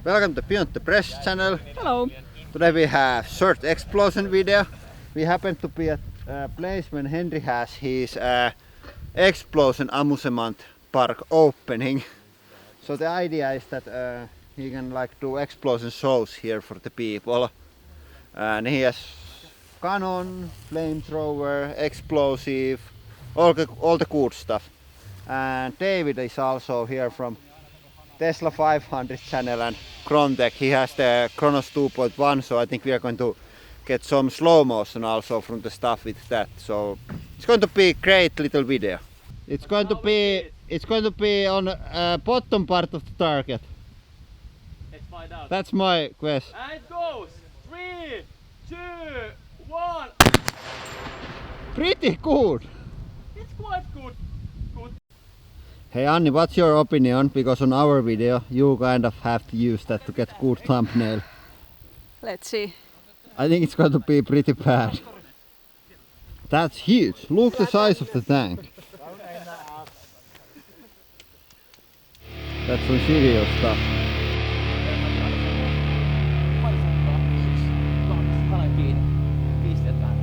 Welcome to Beyond the Press channel. Hello. Today we have short explosion video. We happen to be at a place when Henry has his explosion amusement park opening. So the idea is that he can like do explosion shows here for the people. And he has cannon, flamethrower, explosive, all the good stuff. And David is also here from Tesla 500 channel and Chrontech. He has the Chronos 2.1, so I think we are going to get some slow motion also from the stuff with that. So it's going to be a great little video. It's going to be on bottom part of the target. Let's find out. That's my question. And it goes. 3, 2, 1. Pretty good. It's quite good. Hey Anni, what's your opinion? Because on our video you kind of have to use that to get good thumbnail. Let's see. I think it's going to be pretty bad. That's huge. Look the size of the tank. That's some serious stuff. Pistetään.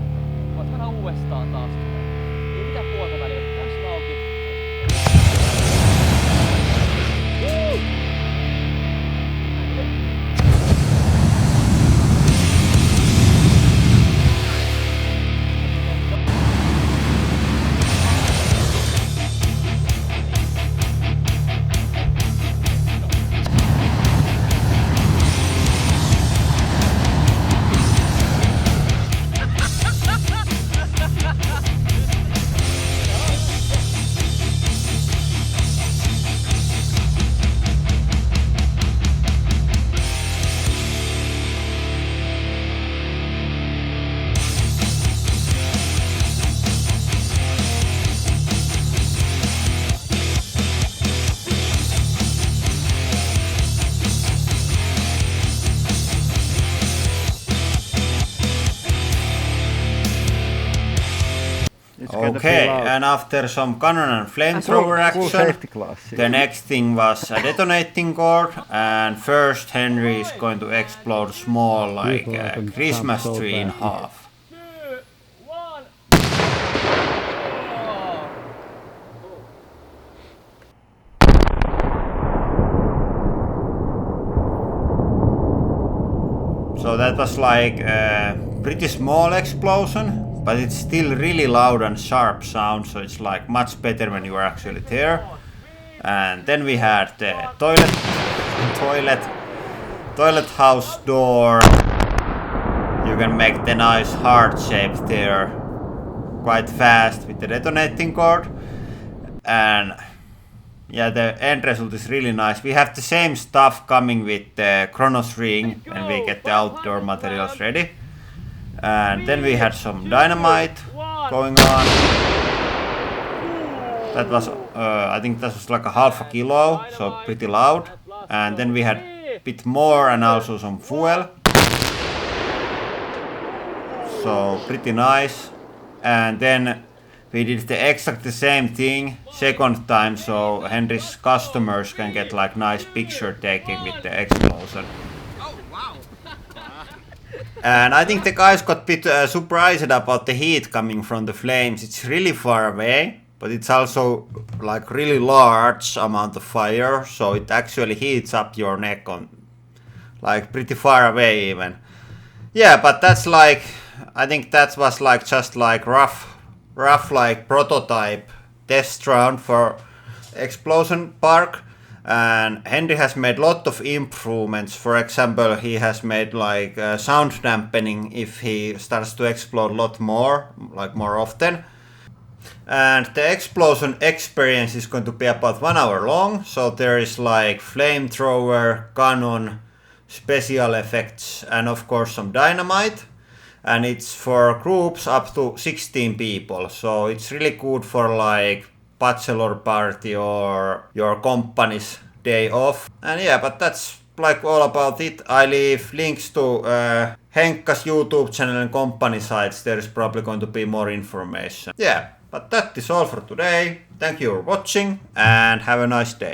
Voit mennä uudestaan taas. Ei mitään puolta väliä. Täysin auki. Okay, and after some cannon and flamethrower action, the next thing was a detonating cord, and first Henry is going to explode small like a Christmas tree in half. 2, 1. So that was like a pretty small explosion, but it's still really loud and sharp sound, so it's like much better when you are actually there. And then we had the toilet house door. You can make the nice heart shape there quite fast with the detonating cord. And yeah, the end result is really nice. We have the same stuff coming with the Chronos ring when we get the outdoor materials ready. And then we had some dynamite going on. That was, I think that was like a half a kilo, so pretty loud. And then we had a bit more and also some fuel. So pretty nice. And then we did the exact same thing second time, so Henry's customers can get like nice picture taking with the explosion. And I think the guys got a bit surprised about the heat coming from the flames. It's really far away, but it's also like really large amount of fire, so it actually heats up your neck on like pretty far away even. Yeah, but that's like, I think that was like just like rough like prototype test round for explosion park. And Henry has made a lot of improvements. For example, he has made like sound dampening if he starts to explode a lot more, like more often. And the explosion experience is going to be about 1 hour long. So there is like flamethrower, cannon, special effects, and of course some dynamite. And it's for groups up to 16 people. So it's really good for like bachelor party or your company's day off. And yeah, but that's like all about it. I leave links to Henkka's YouTube channel and company sites. There is probably going to be more information. Yeah, but that is all for today. Thank you for watching and have a nice day.